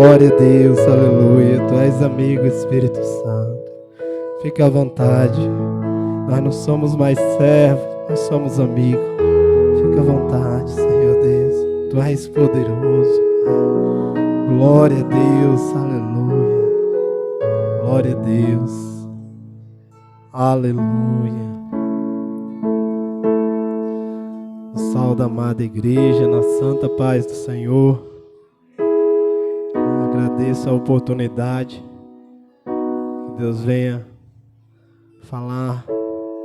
Glória a Deus, aleluia. Tu és amigo, Espírito Santo. Fica à vontade. Nós não somos mais servos, nós somos amigos. Fica à vontade, Senhor Deus. Tu és poderoso. Glória a Deus, aleluia. Glória a Deus. Aleluia. O sal da amada igreja, na santa paz do Senhor. Agradeço a oportunidade que Deus venha falar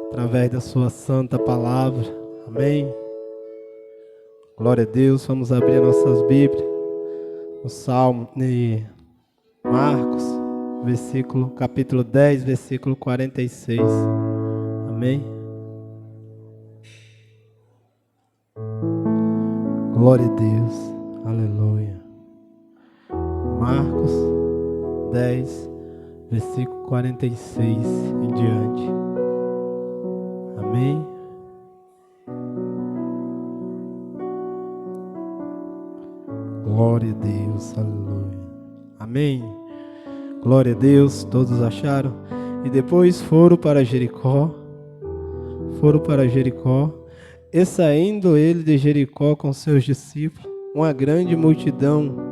através da sua santa palavra. Amém. Glória a Deus. Vamos abrir nossas Bíblias no Salmo de Marcos, capítulo 10, versículo 46. Amém. Glória a Deus. Aleluia. Marcos 10, versículo 46 em diante. Amém. Glória a Deus, aleluia. Amém. Glória a Deus, todos acharam? E depois foram para Jericó. E saindo ele de Jericó com seus discípulos, uma grande multidão.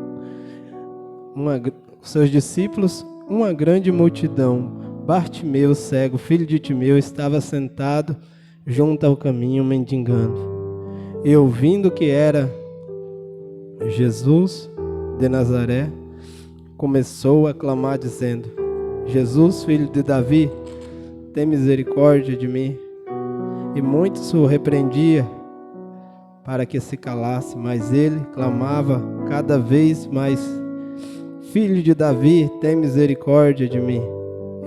Bartimeu, cego, filho de Timeu, estava sentado junto ao caminho, mendigando. E ouvindo que era Jesus de Nazaré, começou a clamar, dizendo: Jesus, filho de Davi, tem misericórdia de mim. E muitos o repreendiam para que se calasse, mas ele clamava cada vez mais: Filho de Davi, tem misericórdia de mim.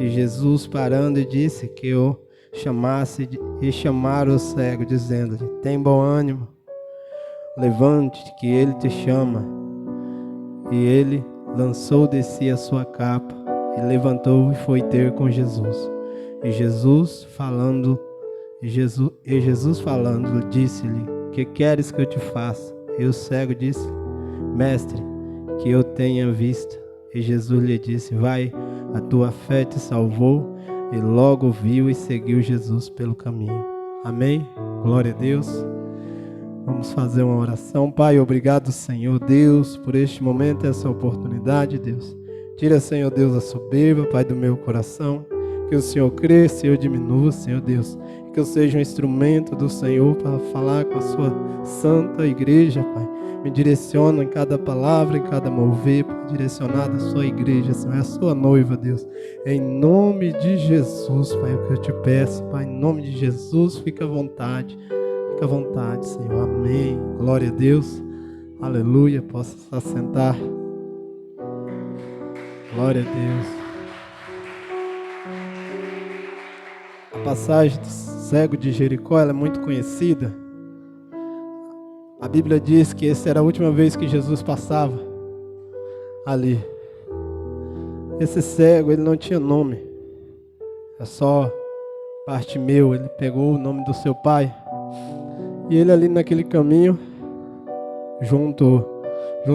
E Jesus, parando, disse que eu chamasse, e chamaram o cego, dizendo-lhe: tem bom ânimo, levante-te, que ele te chama. E ele lançou de si a sua capa, e levantou e foi ter com Jesus. E Jesus falando, disse-lhe: que queres que eu te faça? E o cego disse: Mestre, que eu tenha vista. E Jesus lhe disse: vai, a tua fé te salvou. E logo viu e seguiu Jesus pelo caminho. Amém? Glória a Deus. Vamos fazer uma oração. Pai, obrigado, Senhor Deus, por este momento, essa oportunidade, Deus. Tira, Senhor Deus, a soberba, Pai, do meu coração. Que o Senhor cresça e eu diminua, Senhor Deus. Que eu seja um instrumento do Senhor para falar com a sua santa igreja, Pai. Me direciona em cada palavra, em cada mover, Pai, direcionado à sua igreja, Senhor, a sua noiva, Deus. Em nome de Jesus, Pai, é o que eu te peço, Pai, em nome de Jesus, fica à vontade, Senhor. Amém. Glória a Deus. Aleluia. Posso se assentar. Glória a Deus. A passagem do cego de Jericó, ela é muito conhecida. A Bíblia diz que essa era a última vez que Jesus passava ali. Esse cego, ele não tinha nome. É só Bartimeu. Ele pegou o nome do seu pai. E ele ali naquele caminho, junto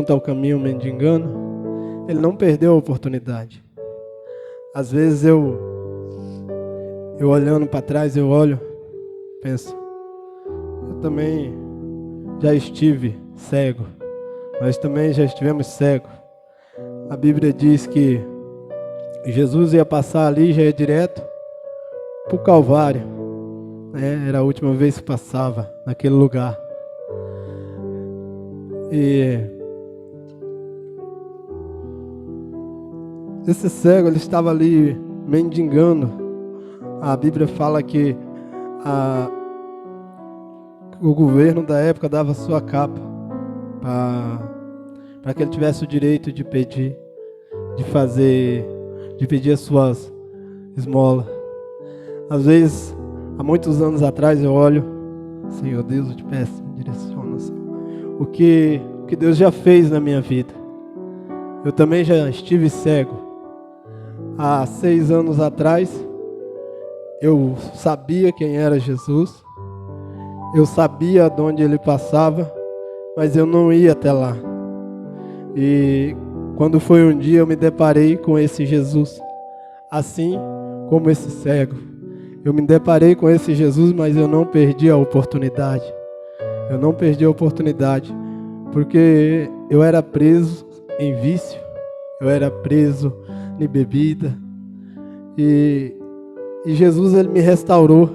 ao caminho mendigando, ele não perdeu a oportunidade. Às vezes eu olhando para trás, eu olho, penso, eu também já estive cego, nós também já estivemos cegos. A Bíblia diz que Jesus ia passar ali, já ia direto para o Calvário, né? Era a última vez que passava naquele lugar. E esse cego, ele estava ali mendigando. A Bíblia fala que o governo da época dava sua capa para que ele tivesse o direito de pedir, de pedir as suas esmolas. Às vezes, há muitos anos atrás, eu olho, Senhor Deus, eu te peço, me direciona, Senhor. O que Deus já fez na minha vida. Eu também já estive cego. Há 6 anos atrás, eu sabia quem era Jesus. Eu sabia de onde ele passava, mas eu não ia até lá. E quando foi um dia eu me deparei com esse Jesus, assim como esse cego. Eu me deparei com esse Jesus, mas eu não perdi a oportunidade. Eu não perdi a oportunidade, porque eu era preso em vício, eu era preso em bebida, e Jesus, ele me restaurou,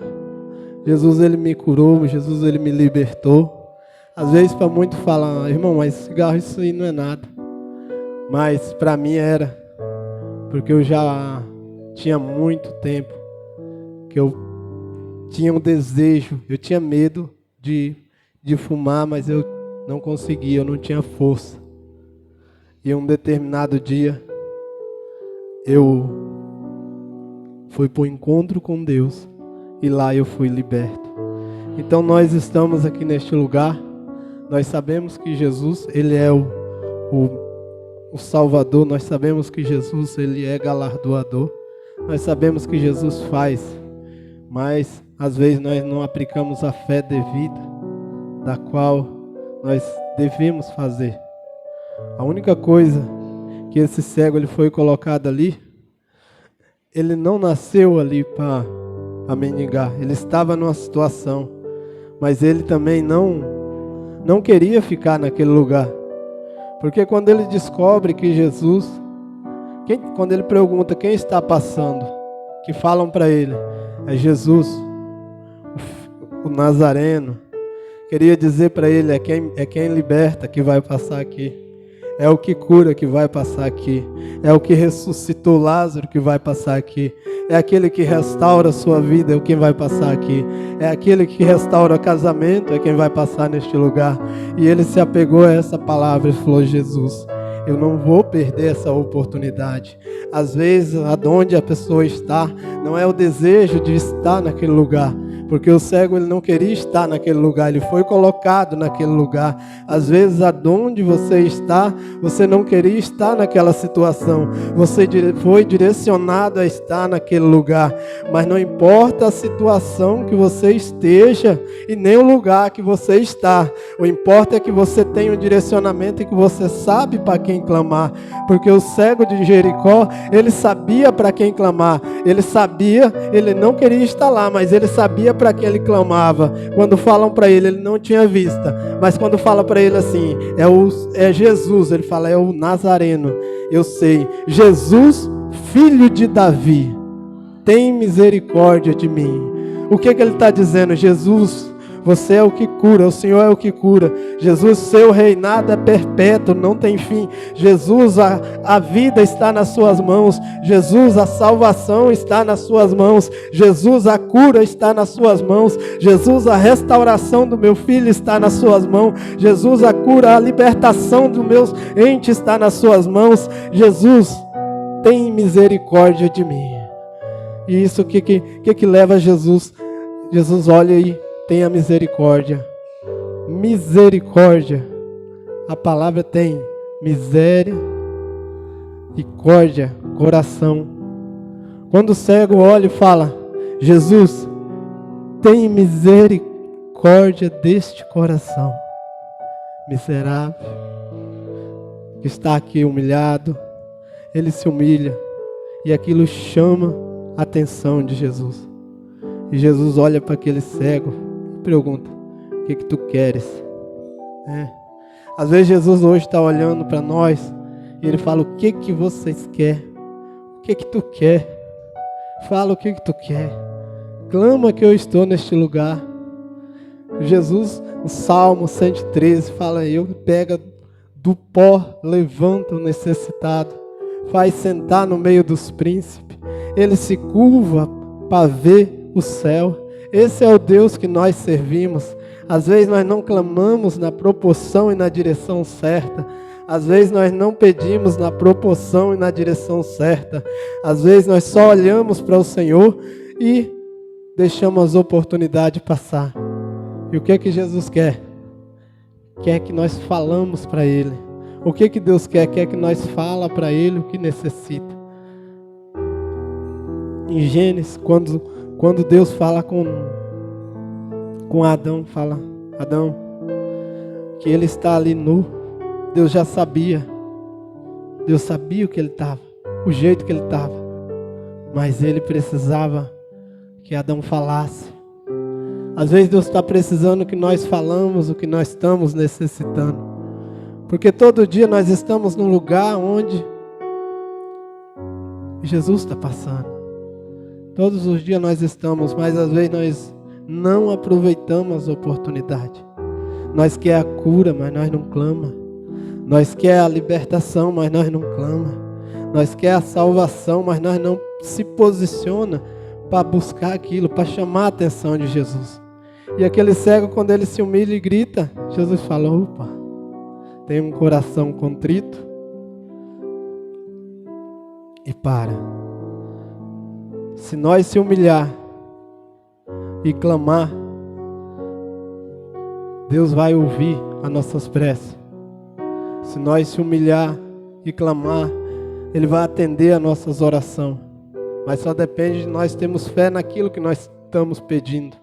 Jesus, ele me curou, Jesus, ele me libertou. Às vezes para muitos falam, irmão, mas cigarro isso aí não é nada, mas para mim era, porque eu já tinha muito tempo que eu tinha um desejo, eu tinha medo de fumar, mas eu não conseguia, eu não tinha força. E um determinado dia, eu fui para o encontro com Deus, e lá eu fui liberto. Então nós estamos aqui neste lugar, nós sabemos que Jesus, ele é o Salvador, nós sabemos que Jesus, ele é galardoador, nós sabemos que Jesus faz, mas às vezes nós não aplicamos a fé devida, da qual nós devemos fazer. A única coisa que esse cego ele foi colocado ali, ele não nasceu ali para mendigar, ele estava numa situação, mas ele também não queria ficar naquele lugar, porque quando ele descobre que Jesus, quando ele pergunta quem está passando, que falam para ele, é Jesus, o Nazareno, queria dizer para ele, é quem liberta que vai passar aqui. É o que cura que vai passar aqui. É o que ressuscitou Lázaro que vai passar aqui. É aquele que restaura a sua vida, é o que vai passar aqui. É aquele que restaura o casamento, é quem vai passar neste lugar. E ele se apegou a essa palavra e falou, Jesus, eu não vou perder essa oportunidade. Às vezes, aonde a pessoa está, não é o desejo de estar naquele lugar, porque o cego ele não queria estar naquele lugar, ele foi colocado naquele lugar. Às vezes, aonde você está, você não queria estar naquela situação, você foi direcionado a estar naquele lugar, mas não importa a situação que você esteja e nem o lugar que você está, o importa é que você tenha um direcionamento e que você sabe para quem clamar, porque o cego de Jericó, ele sabia para quem clamar, ele sabia, ele não queria estar lá, mas ele sabia para quem ele clamava. Quando falam para ele, ele não tinha vista, mas quando fala para ele assim, é Jesus, ele fala, é o Nazareno, eu sei, Jesus, filho de Davi, tem misericórdia de mim. O que ele está dizendo? Jesus, você é o que cura, o Senhor é o que cura. Jesus, seu reinado é perpétuo, não tem fim. Jesus, a vida está nas suas mãos. Jesus, a salvação está nas suas mãos. Jesus, a cura está nas suas mãos. Jesus, a restauração do meu filho está nas suas mãos. Jesus, a cura, a libertação dos meus entes está nas suas mãos. Jesus, tem misericórdia de mim. E isso que leva Jesus? Jesus olha e tenha misericórdia. Misericórdia. A palavra tem miséria e córdia, coração. Quando o cego olha e fala, Jesus, tem misericórdia deste coração miserável, que está aqui humilhado, ele se humilha e aquilo chama a atenção de Jesus. E Jesus olha para aquele cego e pergunta, o que tu queres? Às vezes Jesus hoje está olhando para nós e ele fala, o que vocês querem? O que tu quer? Fala o que tu quer. Clama que eu estou neste lugar. Jesus, o Salmo 113 fala, eu pega do pó, levanta o necessitado, faz sentar no meio dos príncipes. Ele se curva para ver o céu. Esse é o Deus que nós servimos. Às vezes nós não clamamos na proporção e na direção certa. Às vezes nós não pedimos na proporção e na direção certa. Às vezes nós só olhamos para o Senhor e deixamos as oportunidades passar. E o que é que Jesus quer? Quer que nós falamos para Ele. O que Deus quer? Quer que nós fala para Ele o que necessita. Em Gênesis, quando Deus fala com Adão, fala, Adão, que ele está ali nu, Deus já sabia Deus sabia o que ele estava, o jeito que ele estava. Mas ele precisava que Adão falasse. Às vezes Deus está precisando que nós falamos o que nós estamos necessitando. Porque todo dia nós estamos num lugar onde Jesus está passando. Todos os dias nós estamos, mas às vezes nós não aproveitamos a oportunidade. Nós quer a cura, mas nós não clama. Nós quer a libertação, mas nós não clama. Nós quer a salvação, mas nós não se posiciona para buscar aquilo, para chamar a atenção de Jesus. E aquele cego, quando ele se humilha e grita, Jesus fala: opa, tem um coração contrito e para. Se nós se humilhar e clamar, Deus vai ouvir as nossas preces. Se nós se humilhar e clamar, Ele vai atender as nossas orações. Mas só depende de nós termos fé naquilo que nós estamos pedindo.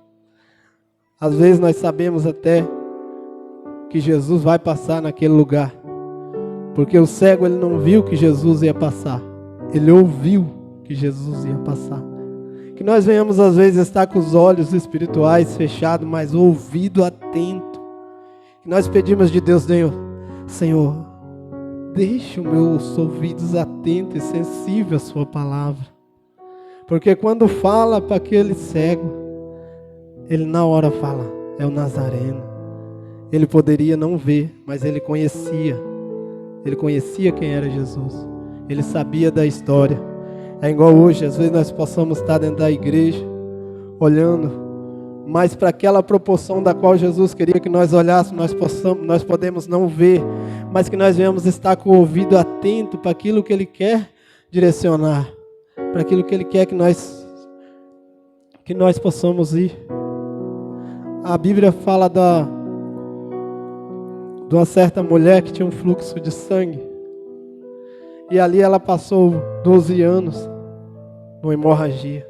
Às vezes nós sabemos até que Jesus vai passar naquele lugar. Porque o cego, ele não viu que Jesus ia passar. Ele ouviu que Jesus ia passar. Que nós venhamos às vezes estar com os olhos espirituais fechados, mas o ouvido atento. Que nós pedimos de Deus: Senhor, deixe os meus ouvidos atentos e sensíveis à sua palavra. Porque quando fala para aquele cego, ele na hora fala: é o Nazareno. Ele poderia não ver, mas ele conhecia. Ele conhecia quem era Jesus. Ele sabia da história. É igual hoje, às vezes nós possamos estar dentro da igreja, olhando, mas para aquela proporção da qual Jesus queria que nós olhássemos, nós podemos não ver, mas que nós venhamos estar com o ouvido atento para aquilo que Ele quer direcionar, para aquilo que Ele quer que nós possamos ir. A Bíblia fala de uma certa mulher que tinha um fluxo de sangue. E ali ela passou 12 anos numa hemorragia.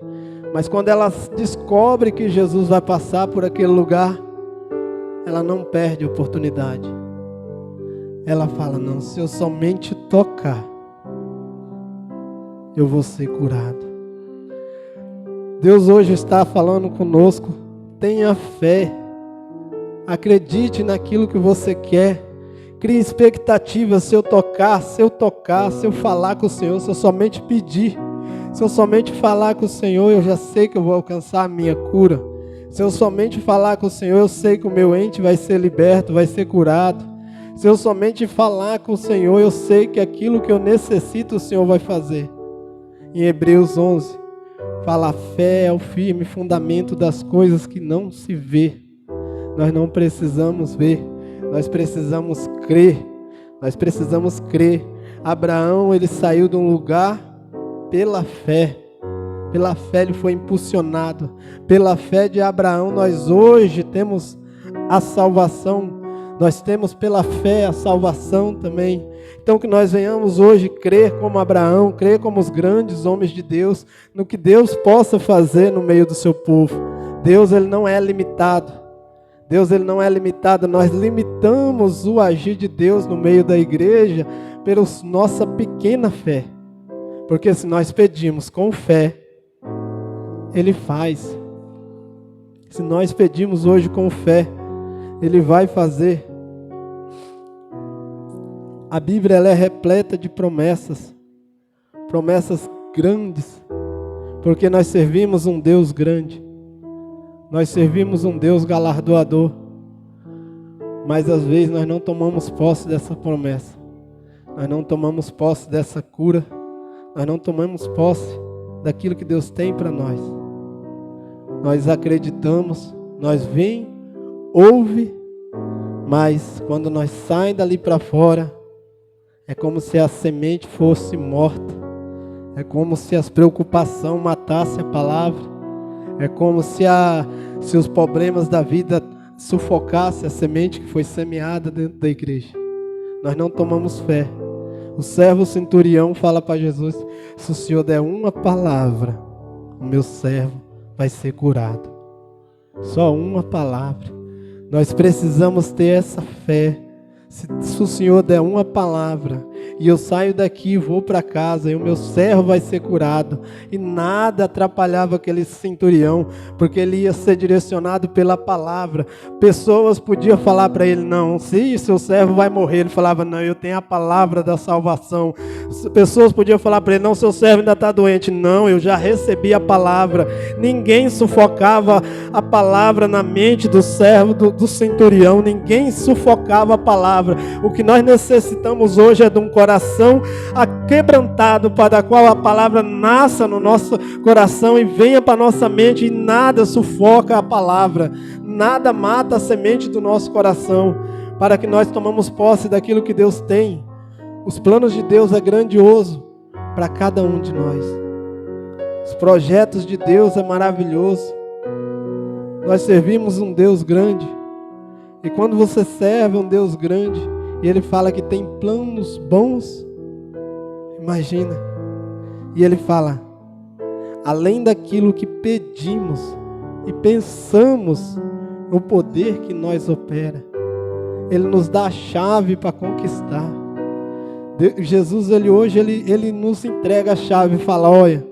Mas quando ela descobre que Jesus vai passar por aquele lugar, ela não perde a oportunidade. Ela fala: não, se eu somente tocar, eu vou ser curado. Deus hoje está falando conosco: tenha fé, acredite naquilo que você quer. Crie expectativa. Se eu tocar, se eu falar com o Senhor, se eu somente pedir, se eu somente falar com o Senhor, eu já sei que eu vou alcançar a minha cura. Se eu somente falar com o Senhor, eu sei que o meu ente vai ser liberto, vai ser curado. Se eu somente falar com o Senhor, eu sei que aquilo que eu necessito, o Senhor vai fazer. Em Hebreus 11, fala: a fé é o firme fundamento das coisas que não se vê. Nós não precisamos ver, nós precisamos crer. Nós precisamos crer. Abraão, ele saiu de um lugar pela fé. Pela fé ele foi impulsionado. Pela fé de Abraão nós hoje temos a salvação. Nós temos pela fé a salvação também. Então que nós venhamos hoje crer como Abraão, crer como os grandes homens de Deus, no que Deus possa fazer no meio do seu povo. Deus, ele não é limitado. Deus, ele não é limitado. Nós limitamos o agir de Deus no meio da igreja pela nossa pequena fé. Porque se nós pedimos com fé, Ele faz. Se nós pedimos hoje com fé, Ele vai fazer. A Bíblia, ela é repleta de promessas. Promessas grandes. Porque nós servimos um Deus grande. Nós servimos um Deus galardoador. Mas às vezes nós não tomamos posse dessa promessa. Nós não tomamos posse dessa cura. Nós não tomamos posse daquilo que Deus tem para nós. Nós acreditamos, nós vem, ouve, mas quando nós saímos dali para fora, é como se a semente fosse morta. É como se as preocupações matassem a palavra. É como se os problemas da vida sufocassem a semente que foi semeada dentro da igreja. Nós não tomamos fé. O servo centurião fala para Jesus: se o Senhor der uma palavra, o meu servo vai ser curado. Só uma palavra. Nós precisamos ter essa fé. Se o Senhor der uma palavra, e eu saio daqui, vou para casa, e o meu servo vai ser curado. E nada atrapalhava aquele centurião, porque ele ia ser direcionado pela palavra. Pessoas podiam falar para ele, não, se seu servo vai morrer, ele falava, não, eu tenho a palavra da salvação. Pessoas podiam falar para ele, não, seu servo ainda está doente, não, eu já recebi a palavra. Ninguém sufocava a palavra na mente do servo do centurião, ninguém sufocava a palavra. O que nós necessitamos hoje é de um coração aquebrantado, para a qual a palavra nasça no nosso coração e venha para a nossa mente, e nada sufoca a palavra, nada mata a semente do nosso coração, para que nós tomamos posse daquilo que Deus tem. Os planos de Deus é grandioso para cada um de nós. Os projetos de Deus é maravilhoso. Nós servimos um Deus grande. E quando você serve um Deus grande, e Ele fala que tem planos bons, imagina. E Ele fala, além daquilo que pedimos e pensamos no poder que nós opera, Ele nos dá a chave para conquistar. Jesus, Ele nos entrega a chave e fala, olha,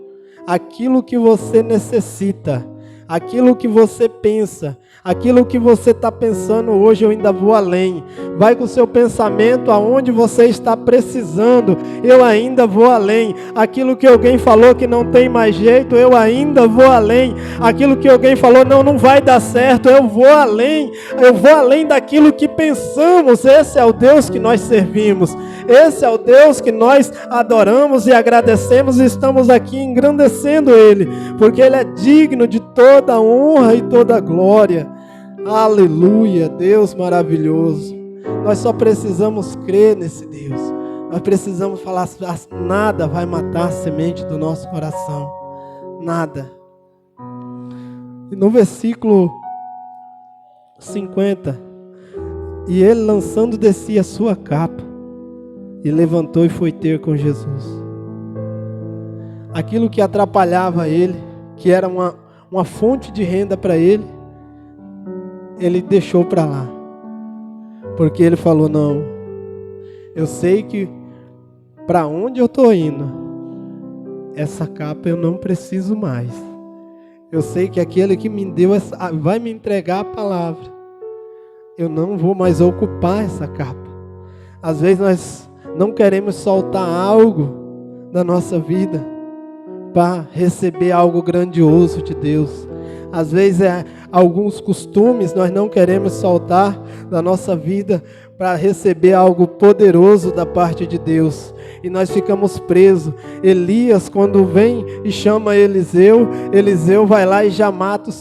aquilo que você necessita, aquilo que você pensa, aquilo que você está pensando hoje, eu ainda vou além. Vai com o seu pensamento aonde você está precisando, eu ainda vou além. Aquilo que alguém falou que não tem mais jeito, eu ainda vou além. Aquilo que alguém falou, não vai dar certo, eu vou além. Eu vou além daquilo que pensamos. Esse é o Deus que nós servimos. Esse é o Deus que nós adoramos e agradecemos, e estamos aqui engrandecendo Ele, porque Ele é digno de toda honra e toda glória. Aleluia, Deus maravilhoso. Nós só precisamos crer nesse Deus. Nós precisamos falar, nada vai matar a semente do nosso coração. Nada. E no versículo 50, e ele lançando de si a sua capa, e levantou e foi ter com Jesus. Aquilo que atrapalhava ele, que era uma fonte de renda para ele, ele deixou para lá. Porque ele falou, não, eu sei que para onde eu estou indo, essa capa eu não preciso mais. Eu sei que aquele que me deu vai me entregar a palavra. Eu não vou mais ocupar essa capa. Às vezes nós não queremos soltar algo da nossa vida para receber algo grandioso de Deus. Às vezes alguns costumes nós não queremos soltar da nossa vida para receber algo poderoso da parte de Deus. E nós ficamos presos. Elias, quando vem e chama Eliseu, Eliseu vai lá e já mata os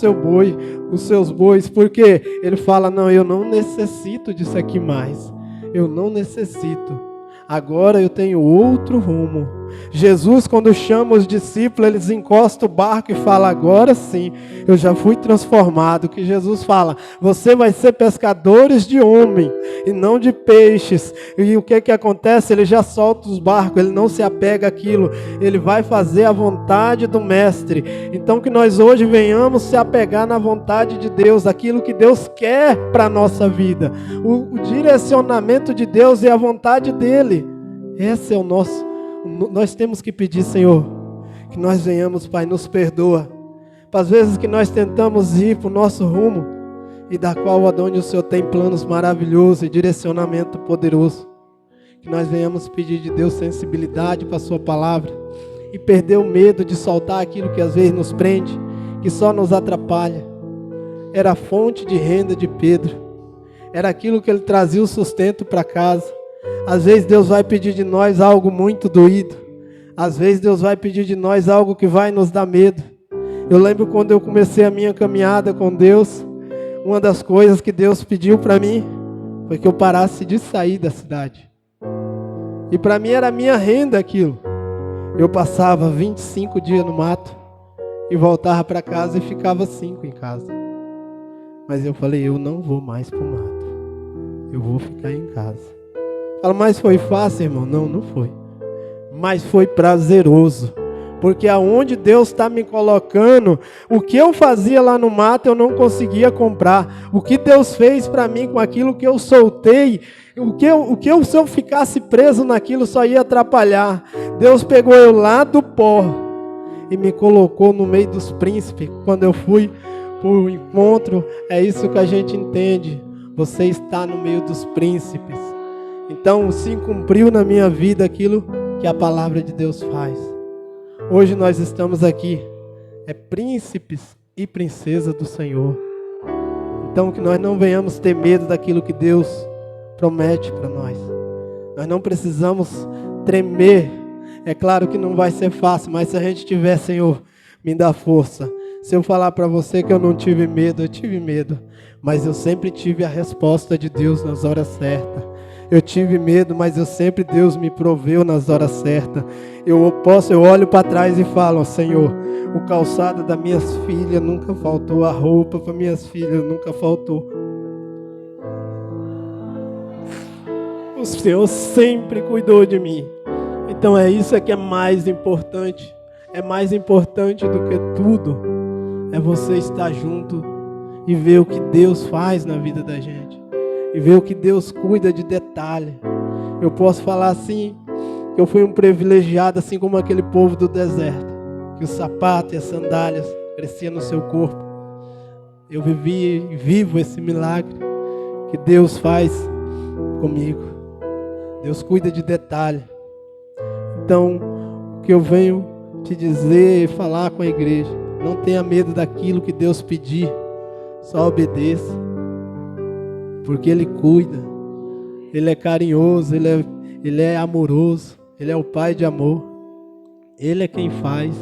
seus bois. Porque ele fala, não, eu não necessito disso aqui mais. Eu não necessito. Agora eu tenho outro rumo. Jesus, quando chama os discípulos, eles encostam o barco e falam, agora sim, eu já fui transformado. Que Jesus fala, você vai ser pescadores de homem e não de peixes. E o que acontece? Ele já solta os barcos, ele não se apega àquilo, ele vai fazer a vontade do mestre. Então que nós hoje venhamos se apegar na vontade de Deus, aquilo que Deus quer para a nossa vida. O direcionamento de Deus é a vontade dele. Esse é o nosso. Nós temos que pedir, Senhor, que nós venhamos, Pai, nos perdoa. Para as vezes que nós tentamos ir para o nosso rumo, e da qual onde o Senhor tem planos maravilhosos e direcionamento poderoso. Que nós venhamos pedir de Deus sensibilidade para a sua palavra, e perder o medo de soltar aquilo que às vezes nos prende, que só nos atrapalha. Era a fonte de renda de Pedro. Era aquilo que ele trazia o sustento para casa. Às vezes Deus vai pedir de nós algo muito doído. Às vezes Deus vai pedir de nós algo que vai nos dar medo. Eu lembro quando eu comecei a minha caminhada com Deus, uma das coisas que Deus pediu para mim foi que eu parasse de sair da cidade. E para mim era a minha renda aquilo. Eu passava 25 dias no mato e voltava para casa e ficava 5 em casa. Mas eu falei, eu não vou mais para o mato. Eu vou ficar em casa. Fala, mas foi fácil, irmão? Não, não foi. Mas foi prazeroso. porque aonde Deus está me colocando, o que eu fazia lá no mato eu não conseguia comprar. O que Deus fez para mim com aquilo que eu soltei, se eu ficasse preso naquilo só ia atrapalhar. Deus pegou eu lá do pó e me colocou no meio dos príncipes. Quando eu fui para o encontro, é isso que a gente entende. Você está no meio dos príncipes. Então se cumpriu na minha vida aquilo que a palavra de Deus faz. Hoje nós estamos aqui, príncipes e princesas do Senhor. Então que nós não venhamos ter medo daquilo que Deus promete para nós. Nós não precisamos tremer. É claro que não vai ser fácil, mas se a gente tiver, Senhor, me dá força. Se eu falar para você que eu não tive medo, eu tive medo, mas eu sempre tive a resposta de Deus nas horas certas. Eu tive medo, mas Deus me proveu nas horas certas. Eu olho para trás e falo, Senhor, o calçado das minhas filhas nunca faltou, a roupa para minhas filhas nunca faltou. O Senhor sempre cuidou de mim. Então isso que é mais importante. É mais importante do que tudo. É você estar junto e ver o que Deus faz na vida da gente. E ver o que Deus cuida de detalhe. Eu posso falar assim, que eu fui um privilegiado, assim como aquele povo do deserto, que o sapato e as sandálias cresciam no seu corpo. Eu vivi e vivo esse milagre que Deus faz comigo. Deus cuida de detalhe. Então, o que eu venho te dizer e falar com a igreja, não tenha medo daquilo que Deus pedir, só obedeça. Porque Ele cuida, Ele é carinhoso, Ele é amoroso, Ele é o Pai de amor, Ele é quem faz.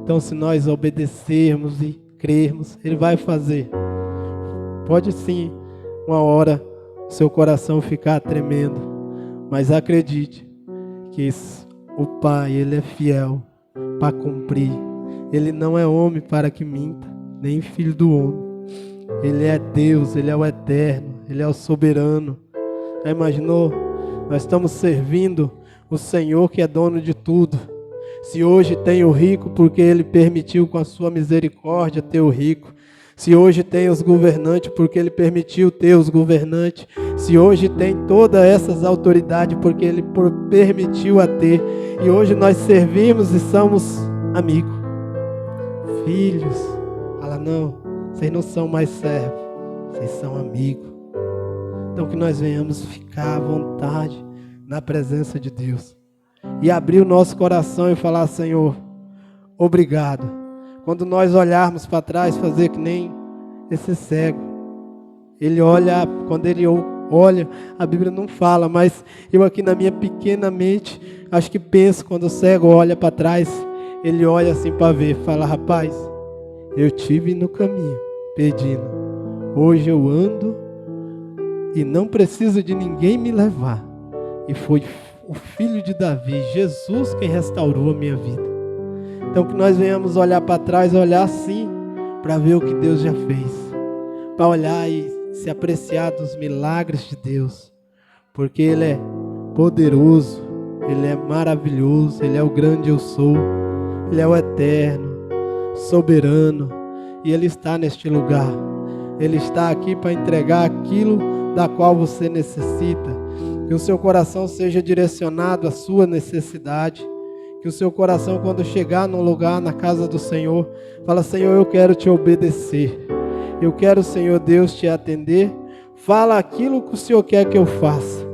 Então se nós obedecermos e crermos, Ele vai fazer. Pode sim, uma hora, o seu coração ficar tremendo, mas acredite que o Pai, Ele é fiel para cumprir. Ele não é homem para que minta, nem filho do homem. Ele é Deus, Ele é o eterno, Ele é o soberano. Já imaginou? Nós estamos servindo o Senhor que é dono de tudo. Se hoje tem o rico, porque Ele permitiu com a sua misericórdia ter o rico. Se hoje tem os governantes, porque Ele permitiu ter os governantes. Se hoje tem todas essas autoridades, porque Ele permitiu a ter. E hoje nós servimos e somos amigos, filhos. Fala, não, vocês não são mais servos, vocês são amigos. Então que nós venhamos ficar à vontade na presença de Deus. E abrir o nosso coração e falar, Senhor, obrigado. Quando nós olharmos para trás, fazer que nem esse cego. Ele olha, quando ele olha, a Bíblia não fala, mas eu aqui na minha pequena mente, acho que penso, quando o cego olha para trás, ele olha assim para ver, fala, rapaz, eu tive no caminho, pedindo. Hoje eu ando e não preciso de ninguém me levar. E foi o Filho de Davi, Jesus, quem restaurou a minha vida. Então que nós venhamos olhar para trás, olhar assim, para ver o que Deus já fez. Para olhar e se apreciar dos milagres de Deus. Porque Ele é poderoso, Ele é maravilhoso, Ele é o grande eu sou. Ele é o eterno, soberano. E Ele está neste lugar. Ele está aqui para entregar aquilo da qual você necessita. Que o seu coração seja direcionado à sua necessidade. Que o seu coração, quando chegar num lugar, na casa do Senhor, fala, Senhor, eu quero te obedecer. Eu quero, Senhor Deus, te atender. Fala aquilo que o Senhor quer que eu faça.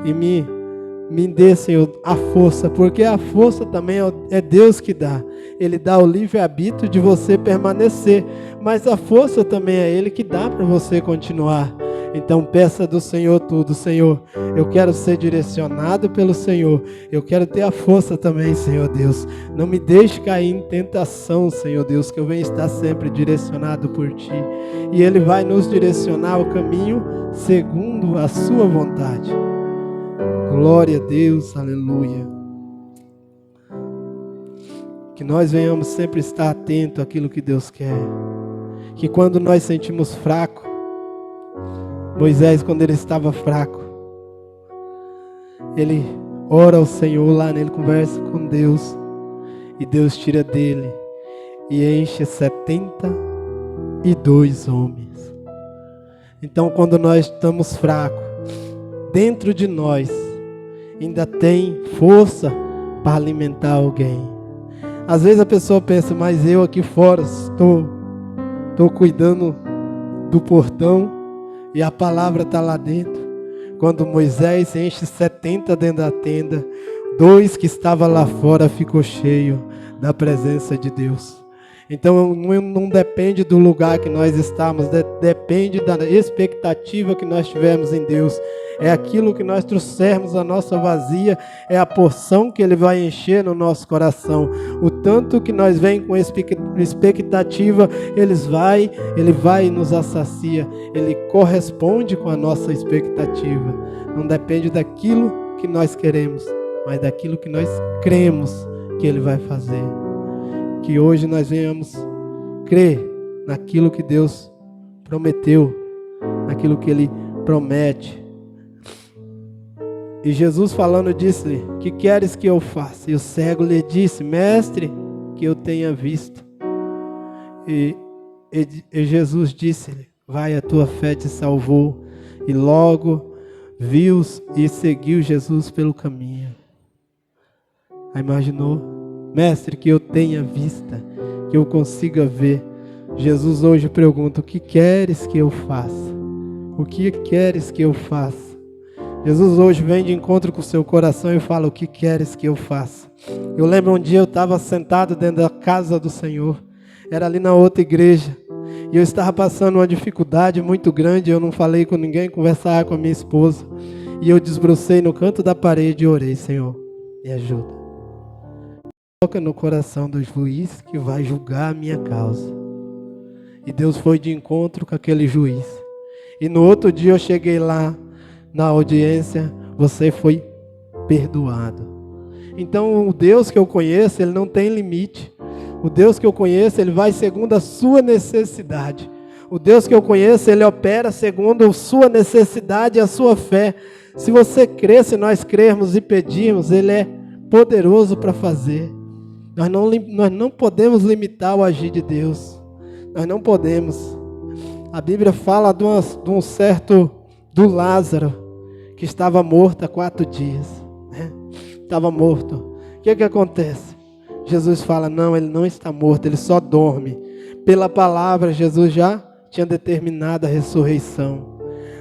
E me dê, Senhor, a força. Porque a força também é Deus que dá. Ele dá o livre-arbítrio de você permanecer. Mas a força também é Ele que dá para você continuar. Então peça do Senhor tudo. Senhor, eu quero ser direcionado pelo Senhor. Eu quero ter a força também, Senhor Deus. Não me deixe cair em tentação, Senhor Deus, que eu venha estar sempre direcionado por Ti. E Ele vai nos direcionar o caminho segundo a Sua vontade. Glória a Deus, aleluia. Que nós venhamos sempre estar atentos àquilo que Deus quer. Que quando nós sentimos fraco, Moisés, quando ele estava fraco, ele ora ao Senhor lá, ele conversa com Deus. E Deus tira dele e enche 72 homens. Então, quando nós estamos fracos, dentro de nós ainda tem força para alimentar alguém. Às vezes a pessoa pensa, mas eu aqui fora estou cuidando do portão e a palavra está lá dentro. Quando Moisés enche 70 dentro da tenda, 2 que estavam lá fora ficou cheio da presença de Deus. Então não depende do lugar que nós estamos, depende da expectativa que nós tivermos em Deus. É aquilo que nós trouxermos a nossa vazia, é a porção que Ele vai encher no nosso coração. O tanto que nós vem com expectativa, Ele vai e nos assacia. Ele corresponde com a nossa expectativa. Não depende daquilo que nós queremos, mas daquilo que nós cremos que Ele vai fazer. Que hoje nós venhamos crer naquilo que Deus prometeu, naquilo que Ele promete. E Jesus falando disse-lhe, que queres que eu faça? E o cego lhe disse, mestre, que eu tenha visto. E Jesus disse-lhe, vai, a tua fé te salvou. E logo viu e seguiu Jesus pelo caminho. Aí imaginou? Mestre, que eu tenha vista, que eu consiga ver. Jesus hoje pergunta, o que queres que eu faça? O que queres que eu faça? Jesus hoje vem de encontro com o seu coração e fala, o que queres que eu faça? Eu lembro um dia eu estava sentado dentro da casa do Senhor, era ali na outra igreja, e eu estava passando uma dificuldade muito grande, eu não falei com ninguém, conversava com a minha esposa, e eu desbrucei no canto da parede e orei, Senhor, me ajuda. Coloca no coração do juiz que vai julgar a minha causa. E Deus foi de encontro com aquele juiz. E no outro dia eu cheguei lá, na audiência, você foi perdoado. Então o Deus que eu conheço, Ele não tem limite. O Deus que eu conheço, Ele vai segundo a sua necessidade. O Deus que eu conheço, Ele opera segundo a sua necessidade e a sua fé. Se você crer, se nós crermos e pedirmos, Ele é poderoso para fazer. Nós não podemos limitar o agir de Deus. Nós não podemos. A Bíblia fala de um certo do Lázaro, que estava morto há 4 dias. Estava morto. O que acontece? Jesus fala, não, ele não está morto, ele só dorme. Pela palavra, Jesus já tinha determinado a ressurreição.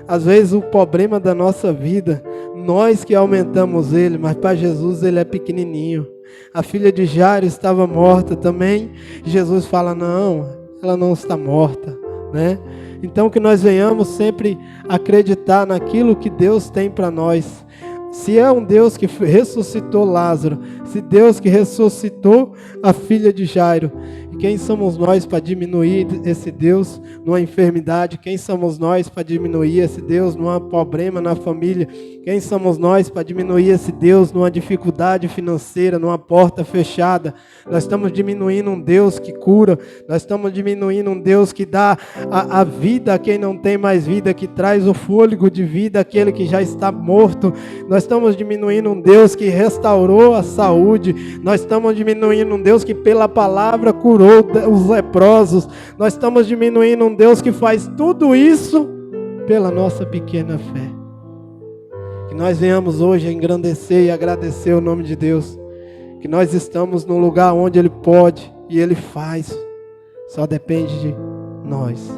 Às vezes o problema da nossa vida, nós que aumentamos ele, mas para Jesus ele é pequenininho. A filha de Jairo estava morta também. Jesus fala, não, ela não está morta, né? Então que nós venhamos sempre acreditar naquilo que Deus tem para nós. Se é um Deus que ressuscitou Lázaro, se Deus que ressuscitou a filha de Jairo, e quem somos nós para diminuir esse Deus numa enfermidade? Quem somos nós para diminuir esse Deus num problema na família? Quem somos nós para diminuir esse Deus numa dificuldade financeira, numa porta fechada? Nós estamos diminuindo um Deus que cura, nós estamos diminuindo um Deus que dá a vida a quem não tem mais vida, que traz o fôlego de vida àquele que já está morto. Nós estamos diminuindo um Deus que restaurou a saúde, nós estamos diminuindo um Deus que pela palavra curou os leprosos, nós estamos diminuindo um Deus que faz tudo isso pela nossa pequena fé. Que nós venhamos hoje a engrandecer e agradecer o nome de Deus, que nós estamos no lugar onde Ele pode e Ele faz, só depende de nós.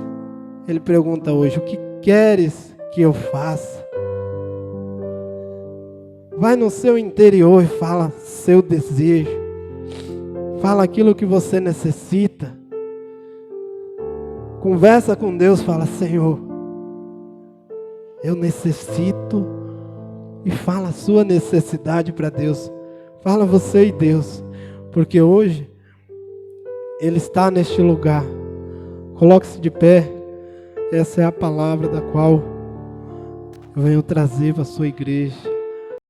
Ele pergunta hoje, o que queres que eu faça? Vai no seu interior e fala seu desejo. Fala aquilo que você necessita. Conversa com Deus, fala, Senhor, eu necessito. E fala a sua necessidade para Deus. Fala você e Deus. Porque hoje Ele está neste lugar. Coloque-se de pé. Essa é a palavra da qual eu venho trazer para a sua igreja.